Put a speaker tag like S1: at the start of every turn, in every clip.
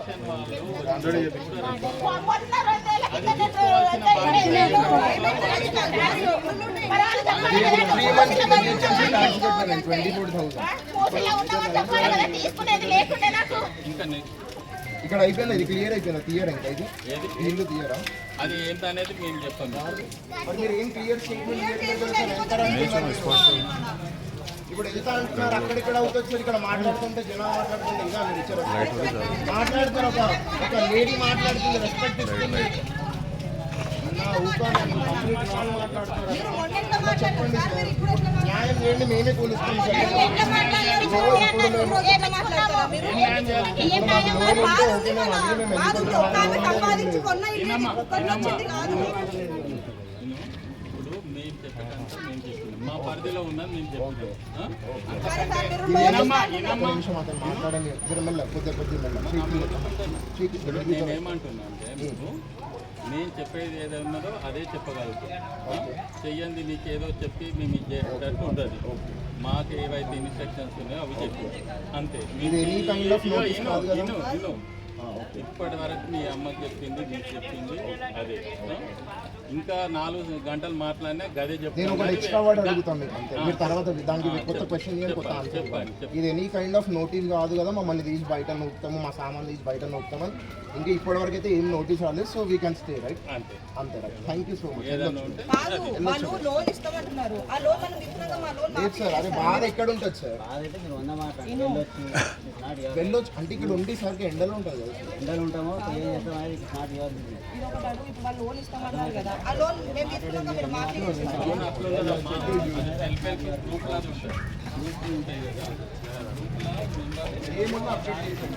S1: Election వాళ్ళు
S2: ఇక్కడ అయిపోయింది, ఇది క్లియర్ అయిపోయింది. తీయరా ఇంకా ఇది ఇల్లు తీయరా?
S1: అది ఏంటనేది మేము చెప్తాం.
S2: మరి మీరు ఏం క్లియర్ స్టేట్మెంట్ ఇప్పుడు వెళ్తా అంటున్నారు, అక్కడిక్కడ అవుతుంది. ఇక్కడ మాట్లాడుతుంటే జనాలు మాట్లాడుతుంటే ఇంకా మీరు ఇచ్చారు మాట్లాడుతారు. ఒక లేడీ మాట్లాడుతుంది, రెస్పెక్ట్ ఇస్తుంది. చెప్పండి న్యాయం చేయండి, మేమే పోలీసుకుంటాం.
S1: మా పరిధిలో ఉన్నది మేము చెప్తాం. నేనేమంటున్నా అంటే నేను చెప్పేది ఏదో ఉన్నదో అదే చెప్పగలుగుతాం. చెయ్యండి నీకేదో చెప్పి మేము ఇచ్చేటట్టు ఉంటుంది. మాకు ఏవైతే ఇన్స్ట్రక్షన్స్ ఉన్నాయో అవి చెప్పి అంతే. ఇప్పటి వరకు మీ అమ్మకి చెప్పింది, మీకు చెప్పింది అదే. ఇంకా 4 గంటలు మాట్లాడినా గదే
S2: చెప్తాను. తర్వాత దానికి కొత్త క్వశ్చన్ చెప్పండి. ఇది ఎనీ కైండ్ ఆఫ్ నోటీస్ కాదు కదా, మమ్మల్ని తీసి బయట నొక్కుతాము, మా సామాన్ తీసి బయట నొక్కుతామని ఇంకా ఇప్పటి వరకు అయితే ఏం నోటీస్ రాలేదు. So we can stay right. అంతే right. Thank you so much. లేదు సార్, అదే బాధ ఎక్కడ ఉంటుంది సార్? వెళ్ళొచ్చు అంటే ఇక్కడ ఉండి సార్ ఎండలో ఉంటుంది కదా. ఎండలు ఉంటామో ఏమన్నా అప్డేట్ చేశాను.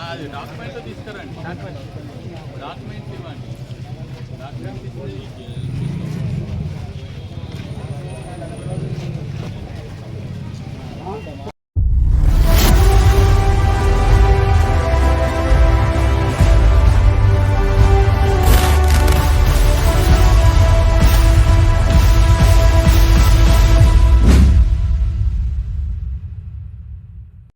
S1: అది డాక్యుమెంట్ తీసుకురండి. డాక్యుమెంట్స్ ఇవ్వండి. డాక్యుమెంట్స్